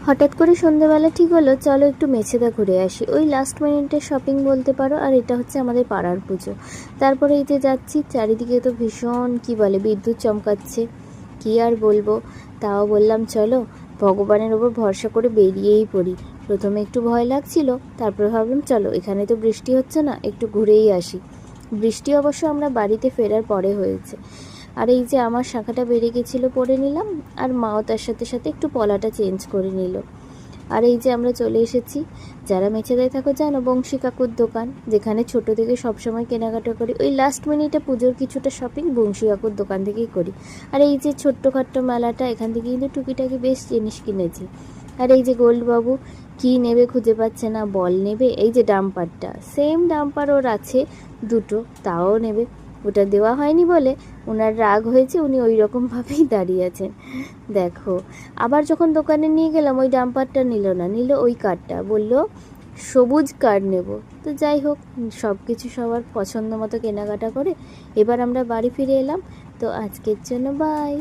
হঠাৎ করে সন্ধ্যেবেলা ঠিক হলো চলো একটু মেছেদা ঘুরে আসি। ওই লাস্ট মিনিটের শপিং বলতে পারো। আর এটা হচ্ছে আমাদের পাড়ার পুজো। তারপরে এই যে যাচ্ছি, চারিদিকে তো ভীষণ কি বলে বিদ্যুৎ চমকাচ্ছে, কি আর বলবো। তাও বললাম চলো ভগবানের ওপর ভরসা করে বেরিয়েই পড়ি। প্রথমে একটু ভয় লাগছিল, তারপরে ভাবলাম চলো এখানে তো বৃষ্টি হচ্ছে না, একটু ঘুরেই আসি। বৃষ্টি অবশ্য আমরা বাড়িতে ফেরার পরে হয়েছে। আর এই যে আমার শাখাটা বেড়ে গেছিলো, পরে নিলাম। আর মাও তার সাথে সাথে একটু পলাটা চেঞ্জ করে নিল। আর এই যে আমরা চলে এসেছি, যারা মেছেদায় থাকো জানো, বংশী কাকুর দোকান, যেখানে ছোট থেকে সবসময় কেনাকাটা করি। ওই লাস্ট মিনিটে পুজোর কিছুটা শপিং বংশী কাকুর দোকান থেকেই করি। আর এই যে ছোট্টখাট্ট মেলাটা, এখান থেকে কিন্তু টুকিটাকি বেশ জিনিস কিনেছি। আর এই যে গোল্ডবাবু কী নেবে খুঁজে পাচ্ছে না, বল নেবে, এই যে ডাম্পারটা, সেম ডাম্পার ওর আছে দুটো, তাও নেবে। ওটা দেওয়া হয়নি বলে ওনার রাগ হয়েছে, উনি ওই রকমভাবেই দাঁড়িয়ে আছেন। দেখো, আবার যখন দোকানে নিয়ে গেলাম ওই ডাম্পারটা নিল না, নিল ওই কারটা, বলল সবুজ কার নেব। তো যাই হোক, সব কিছু সবার পছন্দ মতো কেনাকাটা করে এবার আমরা বাড়ি ফিরে এলাম। তো আজকের জন্য বাই।